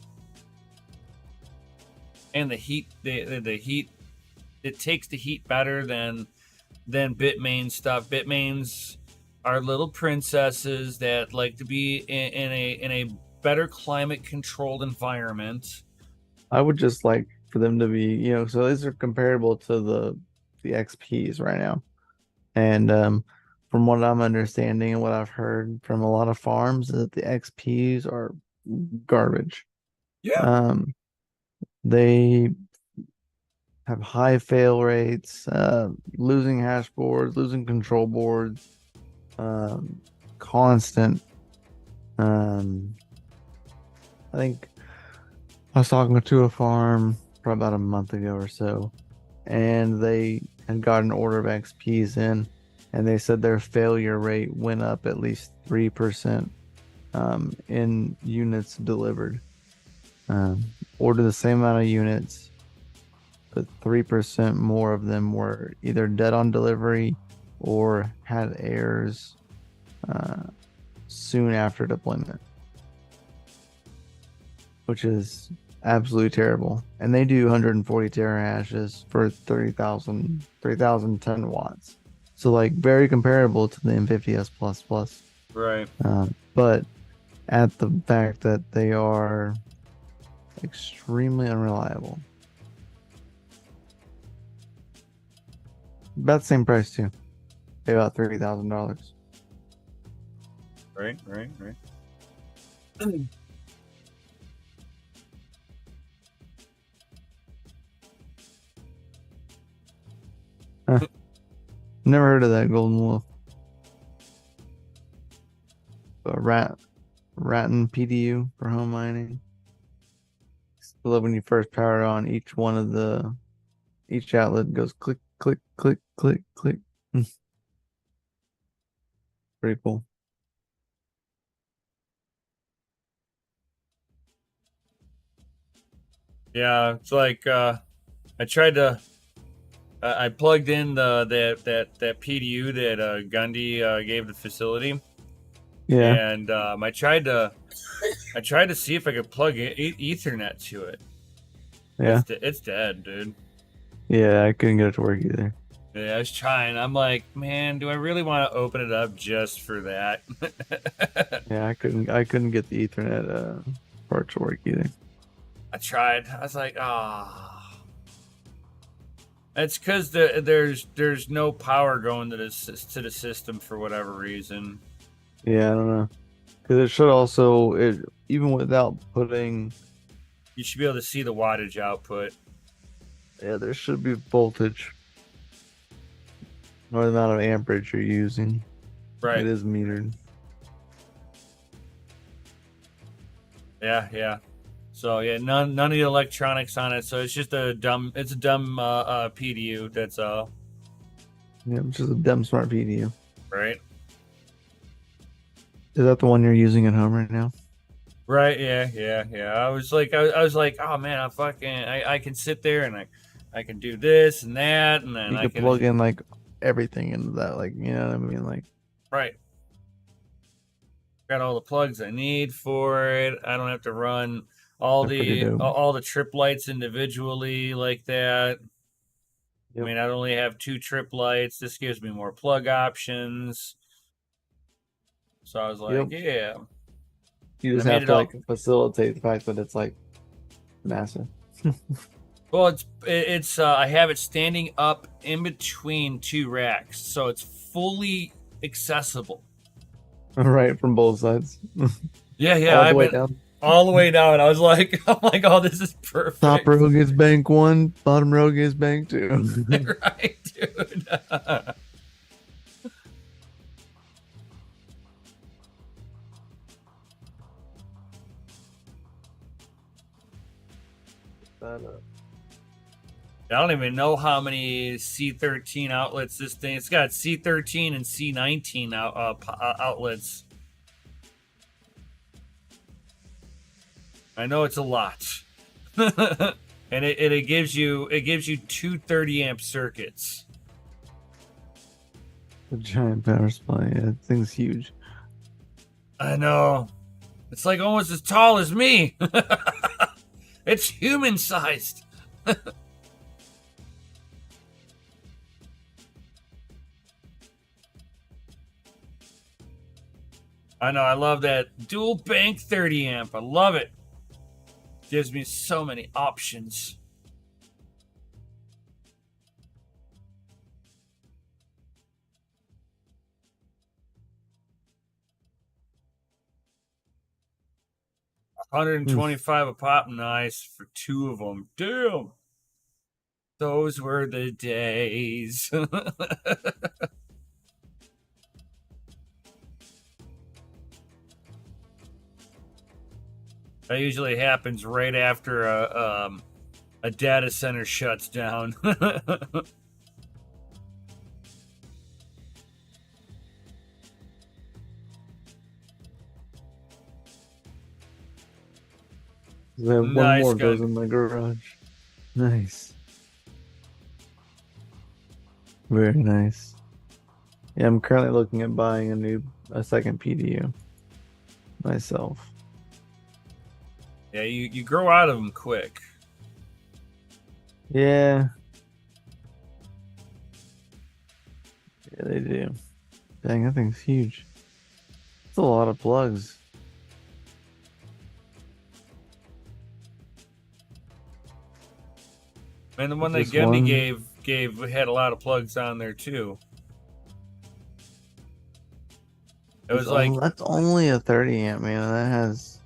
Speaker 1: And the heat, the heat, it takes the heat better than Bitmain stuff. Bitmains are little princesses that like to be in a better climate controlled environment.
Speaker 2: I would just like for them to be, so these are comparable to the XPs right now. And from what I'm understanding and what I've heard from a lot of farms, is that the XPs are garbage.
Speaker 1: Yeah.
Speaker 2: They have high fail rates, losing hash boards, losing control boards, constant. I think I was talking to a farm probably about a month ago or so, and they had got an order of XPs in, and they said their failure rate went up at least 3% in units delivered. Ordered the same amount of units, but 3% more of them were either dead on delivery or had errors soon after deployment, which is absolutely terrible. And they do 140 terahashes for 3010 watts. So like very comparable to the M50S++.
Speaker 1: Right.
Speaker 2: But at the fact that they are extremely unreliable. About the same price too. Pay about $30,000.
Speaker 1: Right.
Speaker 2: Never heard of that golden wolf. A Rattan PDU for home mining. I love when you first power it on, each outlet goes click, click, click, click, click. Pretty cool.
Speaker 1: Yeah, it's like I tried to. I plugged in that PDU that Gundy gave the facility.
Speaker 2: Yeah.
Speaker 1: And I tried to see if I could plug Ethernet to it.
Speaker 2: Yeah.
Speaker 1: It's dead, dude.
Speaker 2: Yeah, I couldn't get it to work either.
Speaker 1: Yeah, I was trying. I'm like, man, do I really want to open it up just for that?
Speaker 2: Yeah, I couldn't get the Ethernet part to work either.
Speaker 1: I tried. I was like, it's because there's no power going to the system for whatever reason.
Speaker 2: Yeah, I don't know. Because it should also, even without putting...
Speaker 1: You should be able to see the wattage output.
Speaker 2: Yeah, there should be voltage. Or the amount of amperage you're using.
Speaker 1: Right.
Speaker 2: It is metered.
Speaker 1: Yeah. So yeah, none of the electronics on it. So it's just a dumb PDU. That's all.
Speaker 2: Yeah, it's just a dumb smart PDU.
Speaker 1: Right.
Speaker 2: Is that the one you're using at home right now?
Speaker 1: Right. Yeah. I was like, oh man, I can sit there and I can do this and that, and then
Speaker 2: you can plug in like everything into that, like, you know what I mean, like.
Speaker 1: Right. Got all the plugs I need for it. I don't have to run all the trip lights individually like that. Yep. I mean, I only have 2 trip lights. This gives me more plug options. So I was like, yeah.
Speaker 2: You just have to like facilitate the fact that it's like massive.
Speaker 1: Well, it's I have it standing up in between 2 racks, so it's fully accessible.
Speaker 2: Right, from both sides.
Speaker 1: Yeah.
Speaker 2: All the way down.
Speaker 1: All the way down. I was like, oh, this is perfect.
Speaker 2: Top row gets bank 1, bottom row gets bank 2.
Speaker 1: Right, dude. I don't even know how many C13 outlets this thing. It's got C13 and C19 outlets. I know it's a lot, and it gives you 2 30 amp circuits.
Speaker 2: A giant power supply. Yeah, that thing's huge.
Speaker 1: I know. It's like almost as tall as me. It's human sized. I know. I love that dual bank 30 amp. I love it. Gives me so many options. 125 a pop, nice for 2 of them. Damn. Those were the days. That usually happens right after a data center shuts down.
Speaker 2: I have one
Speaker 1: Nice
Speaker 2: more of those
Speaker 1: gun.
Speaker 2: in my garage. Nice. Very nice. Yeah, I'm currently looking at buying a second PDU myself.
Speaker 1: Yeah, you grow out of them quick.
Speaker 2: Yeah. Yeah, they do. Dang, that thing's huge. It's a lot of plugs.
Speaker 1: And the one that
Speaker 2: Just
Speaker 1: Gemmy
Speaker 2: one.
Speaker 1: gave had a lot of plugs on there too. It was like
Speaker 2: That's only a 30 amp, man. That has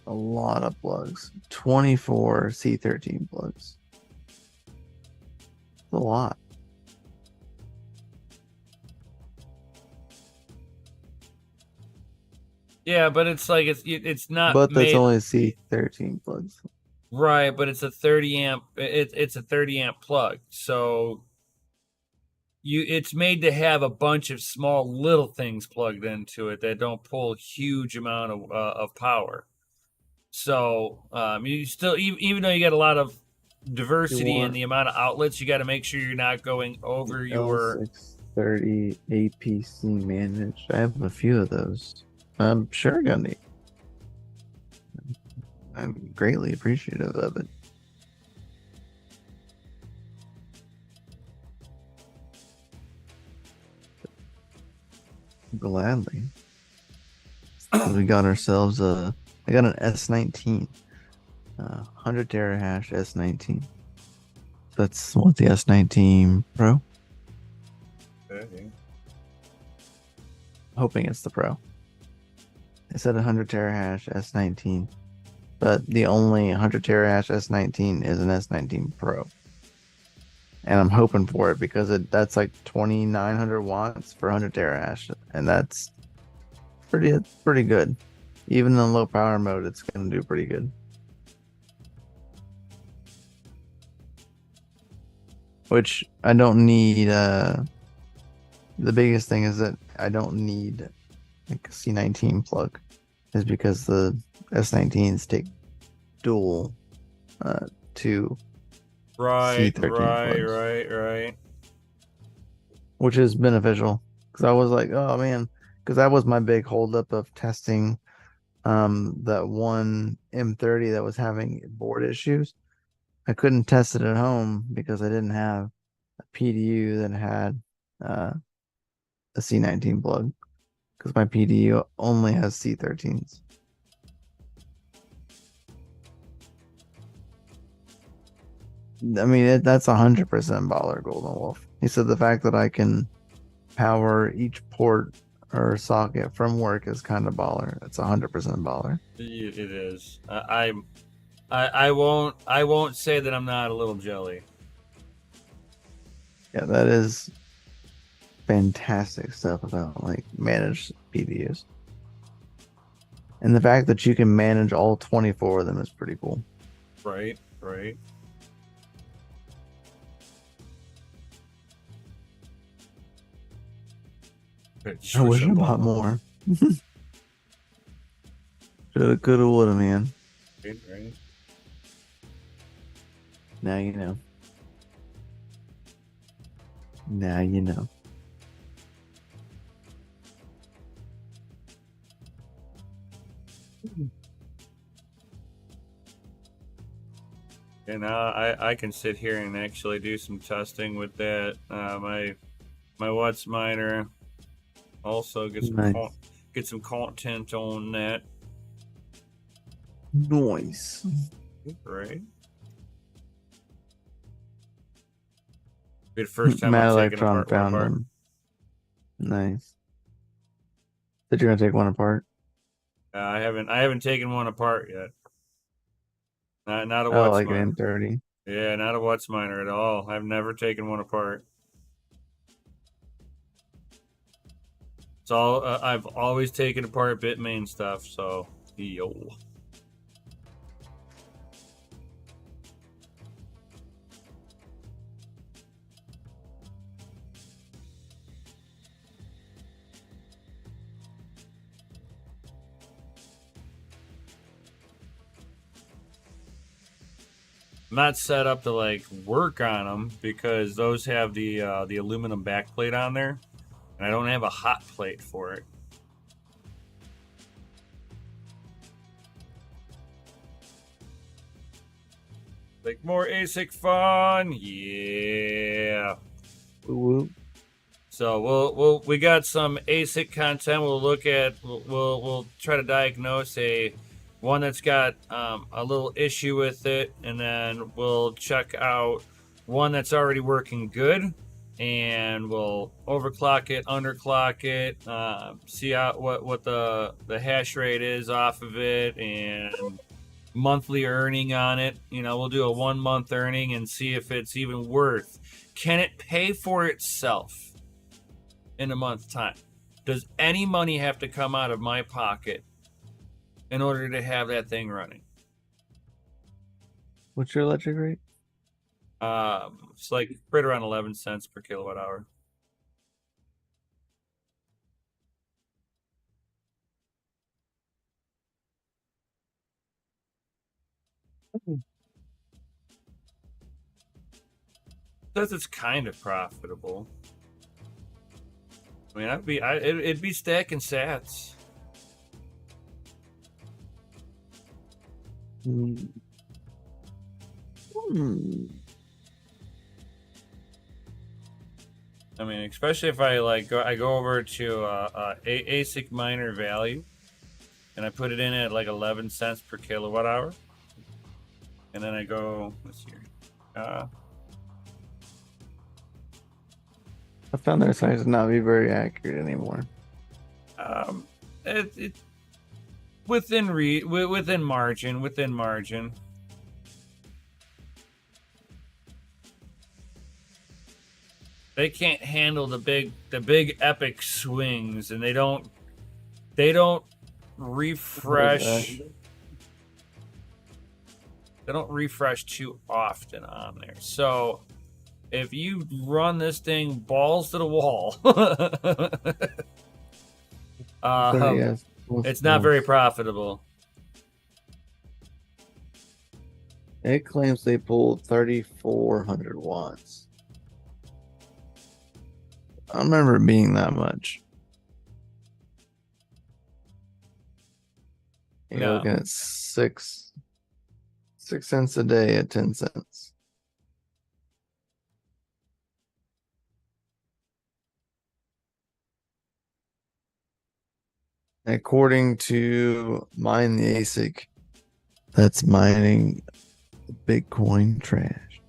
Speaker 2: a lot of plugs. 24 C13 plugs. It's a lot.
Speaker 1: yeah, but it's like it's not
Speaker 2: But that's
Speaker 1: made
Speaker 2: only C13 plugs.
Speaker 1: right, but it's a 30 amp. It's a 30 amp plug, so it's made to have a bunch of small little things plugged into it that don't pull a huge amount of power. So you still even though you got a lot of
Speaker 2: You
Speaker 1: diversity in
Speaker 2: want
Speaker 1: the amount of outlets, you got to make sure you're not going over your.
Speaker 2: L630 APC managed. I have a few of those. I'm sure gonna need. I'm greatly appreciative of it. Gladly. We got ourselves I got an S19. 100 terahash S19. That's what the S19 Pro.
Speaker 1: Okay.
Speaker 2: Hoping it's the Pro. It said 100 terahash S19, but the only 100 terahash S19 is an S19 Pro. And I'm hoping for it because that's like 2,900 watts for 100 terahash, and that's pretty good. Even in low power mode, it's going to do pretty good. Which I don't need. The biggest thing is that I don't need like a C19 plug, is because the S19s take dual to
Speaker 1: Right,
Speaker 2: C13
Speaker 1: right,
Speaker 2: plugs,
Speaker 1: right.
Speaker 2: which is beneficial because I was like, oh man, because that was my big holdup of testing that one M30 that was having board issues. I couldn't test it at home because I didn't have a PDU that had a C19 plug, because my PDU only has C13s. I mean, that's 100% baller, Golden Wolf. He said the fact that I can power each port or socket from work is kind of baller. It's 100% baller.
Speaker 1: It is. I won't say that I'm not a little jelly.
Speaker 2: Yeah, that is fantastic stuff about like managed PDUs. And the fact that you can manage all 24 of them is pretty cool.
Speaker 1: Right, right.
Speaker 2: I wish I bought more. Coulda, woulda, man.
Speaker 1: Right.
Speaker 2: Now you know. Now you know.
Speaker 1: And I can sit here and actually do some testing with that. My Watts miner also get some content on that.
Speaker 2: Noise.
Speaker 1: Right. Be the first time
Speaker 2: Mad
Speaker 1: I'm taking
Speaker 2: Electron
Speaker 1: apart one
Speaker 2: found
Speaker 1: apart.
Speaker 2: them. Nice. That you're gonna take one apart?
Speaker 1: I haven't taken one apart yet. Not a
Speaker 2: Oh,
Speaker 1: what's
Speaker 2: like
Speaker 1: miner.
Speaker 2: an M30.
Speaker 1: Yeah, not a what's miner at all. I've never taken one apart. It's all I've always taken apart Bitmain stuff. So yo. I'm not set up to like work on them because those have the aluminum backplate on there, and I don't have a hot plate for it. Like more ASIC fun, yeah.
Speaker 2: Woo-woo.
Speaker 1: So we got some ASIC content. We'll look at we'll try to diagnose one that's got a little issue with it, and then we'll check out one that's already working good, and we'll overclock it, underclock it, see out what the hash rate is off of it, and monthly earning on it. We'll do a 1 month earning and see if it's even worth. Can it pay for itself in a month's time? Does any money have to come out of my pocket in order to have that thing running?
Speaker 2: What's your electric rate?
Speaker 1: It's like right around 11 cents per kilowatt hour. Says it's kind of profitable. I mean, it'd be stacking sats.
Speaker 2: Hmm.
Speaker 1: I mean, especially if I go over to ASIC miner value, and I put it in at like 11 cents per kilowatt hour, and then I go, let's see here.
Speaker 2: I found their size to not be very accurate anymore.
Speaker 1: It within margin. They can't handle the big epic swings, and they don't refresh. They don't refresh too often on there. So if you run this thing balls to the wall, it's not very profitable.
Speaker 2: It claims they pulled 3,400 watts. I don't remember it being that much. You're looking at 6 cents a day at 10 cents. According to Mine the ASIC, that's mining Bitcoin trash,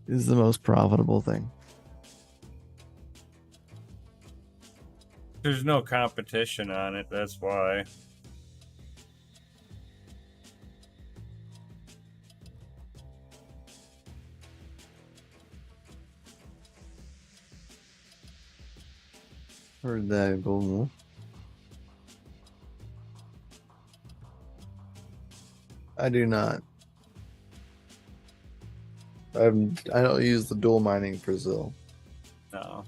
Speaker 2: is the most profitable thing.
Speaker 1: There's no competition on it, that's why.
Speaker 2: Heard that, Golden Wolf. I do not. I don't use the dual mining for Zil.
Speaker 1: No.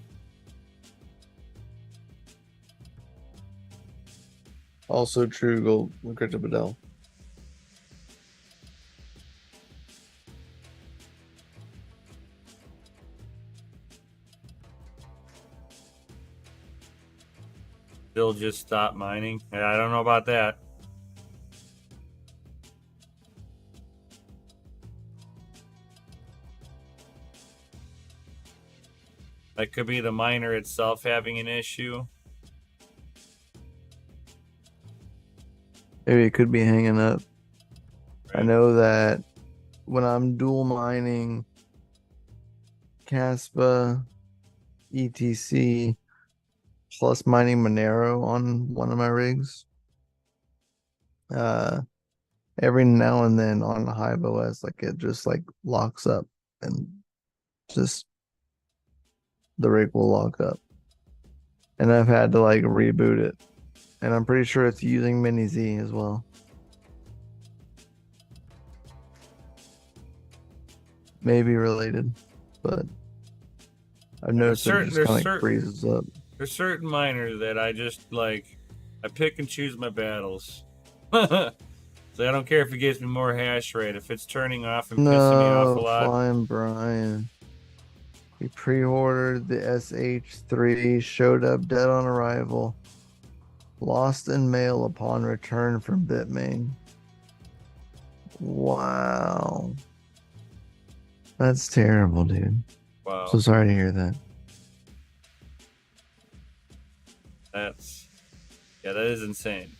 Speaker 2: Also true, Gold Crypto Badell.
Speaker 1: They'll just stop mining. I don't know about that. That could be the miner itself having an issue.
Speaker 2: Maybe it could be hanging up.
Speaker 1: Right.
Speaker 2: I know that when I'm dual mining Caspa, ETC, plus mining Monero on one of my rigs, uh, every now and then on Hive OS, like it just like locks up and just the rig will lock up. And I've had to like reboot it. And I'm pretty sure it's using Mini Z as well. Maybe related, but I've noticed it just kind of freezes up.
Speaker 1: There's certain miners that I just like, I pick and choose my battles. So I don't care if it gives me more hash rate. If it's turning off and pissing me off a lot.
Speaker 2: Flying Brian. We pre-ordered the SH3, showed up dead on arrival. Lost in mail upon return from Bitmain. Wow. That's terrible, dude.
Speaker 1: Wow.
Speaker 2: So sorry to hear that.
Speaker 1: Yeah, that is insane.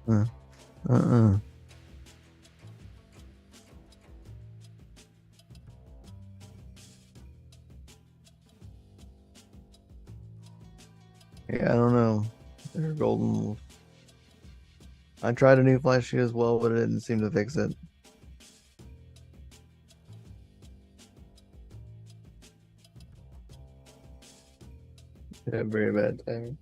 Speaker 2: Yeah, I don't know. They're golden. I tried a new flash sheet as well, but it didn't seem to fix it. Yeah, very bad timing.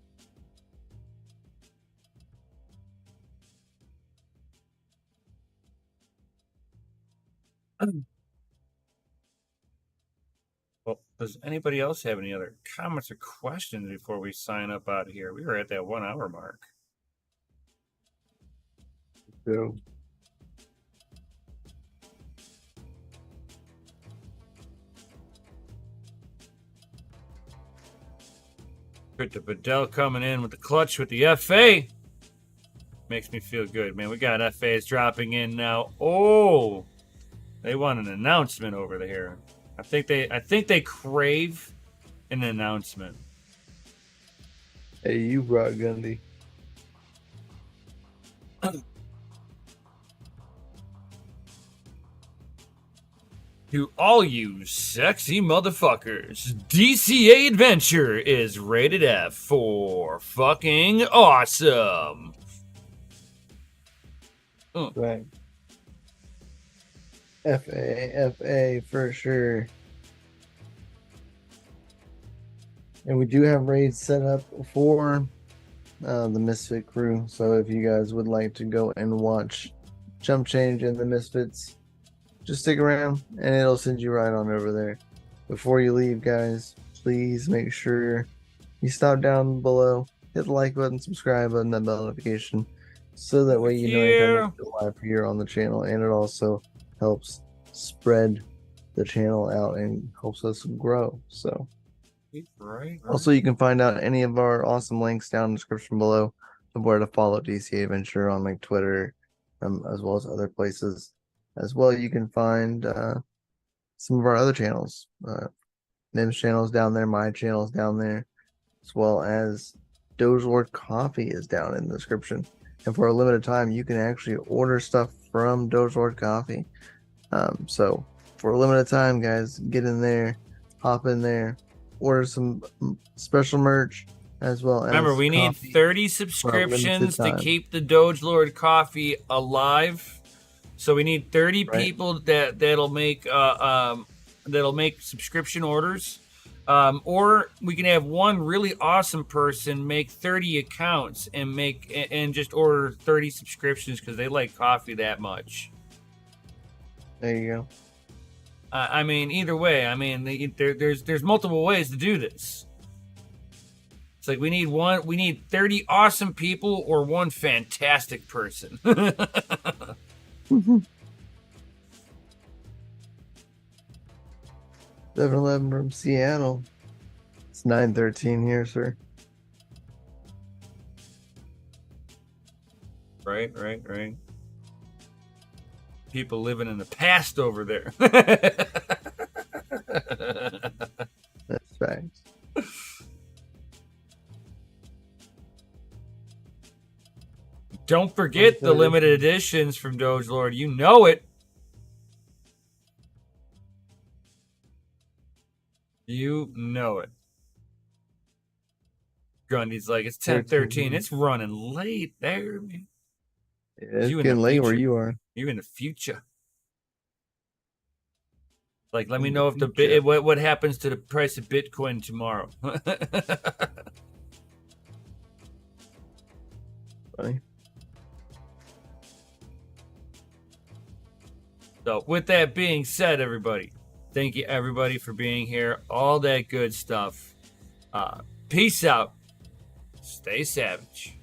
Speaker 1: Well, does anybody else have any other comments or questions before we sign up out of here? We were at that 1 hour mark.
Speaker 2: So.
Speaker 1: Good to Bedell coming in with the clutch with the FA. Makes me feel good, man. We got FAs dropping in now. Oh, they want an announcement over there. I think they crave an announcement.
Speaker 2: Hey, you brought Gundy.
Speaker 1: To all you sexy motherfuckers, DCA Adventure is rated F for fucking awesome.
Speaker 2: Right. FA for sure. And we do have raids set up for the Misfit crew. So if you guys would like to go and watch Jump Change and the Misfits, just stick around and it'll send you right on over there. Before you leave, guys, please make sure you stop down below, hit the like button, subscribe button, that bell notification, so that way you know anytime we go live here on the channel. And it also helps spread the channel out and helps us grow. So
Speaker 1: right.
Speaker 2: Also, you can find out any of our awesome links down in the description below of where to follow DCA Adventure on like Twitter, as well as other places. As well, you can find some of our other channels. Nim's channel's down there, my channel's down there, as well as DogeLord Coffee is down in the description. And for a limited time, you can actually order stuff from DogeLord Coffee. So for a limited time, guys, get in there, hop in there, order some special merch, as well as
Speaker 1: remember, we need 30 subscriptions to keep the DogeLord Coffee alive. So we need 30 people that'll make subscription orders, or we can have one really awesome person make 30 accounts and just order 30 subscriptions because they like coffee that much.
Speaker 2: There you go.
Speaker 1: I mean, either way, I mean, there's multiple ways to do this. It's like we need 30 awesome people or one fantastic person.
Speaker 2: 7-Eleven from Seattle. It's 9:13 here, sir.
Speaker 1: Right. People living in the past over there.
Speaker 2: That's facts.
Speaker 1: Don't forget the limited editions from DogeLord. You know it. You know it. run. He's like, it's 10:13. It's running late there, man.
Speaker 2: Yeah, it's getting late where you are.
Speaker 1: You're in the future. Like, let me know if what happens to the price of Bitcoin tomorrow.
Speaker 2: Funny.
Speaker 1: So, with that being said, everybody, thank you everybody for being here. All that good stuff. Peace out. Stay savage.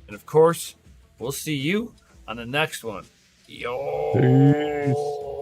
Speaker 1: And of course, we'll see you on the next one. Yo.
Speaker 2: Peace.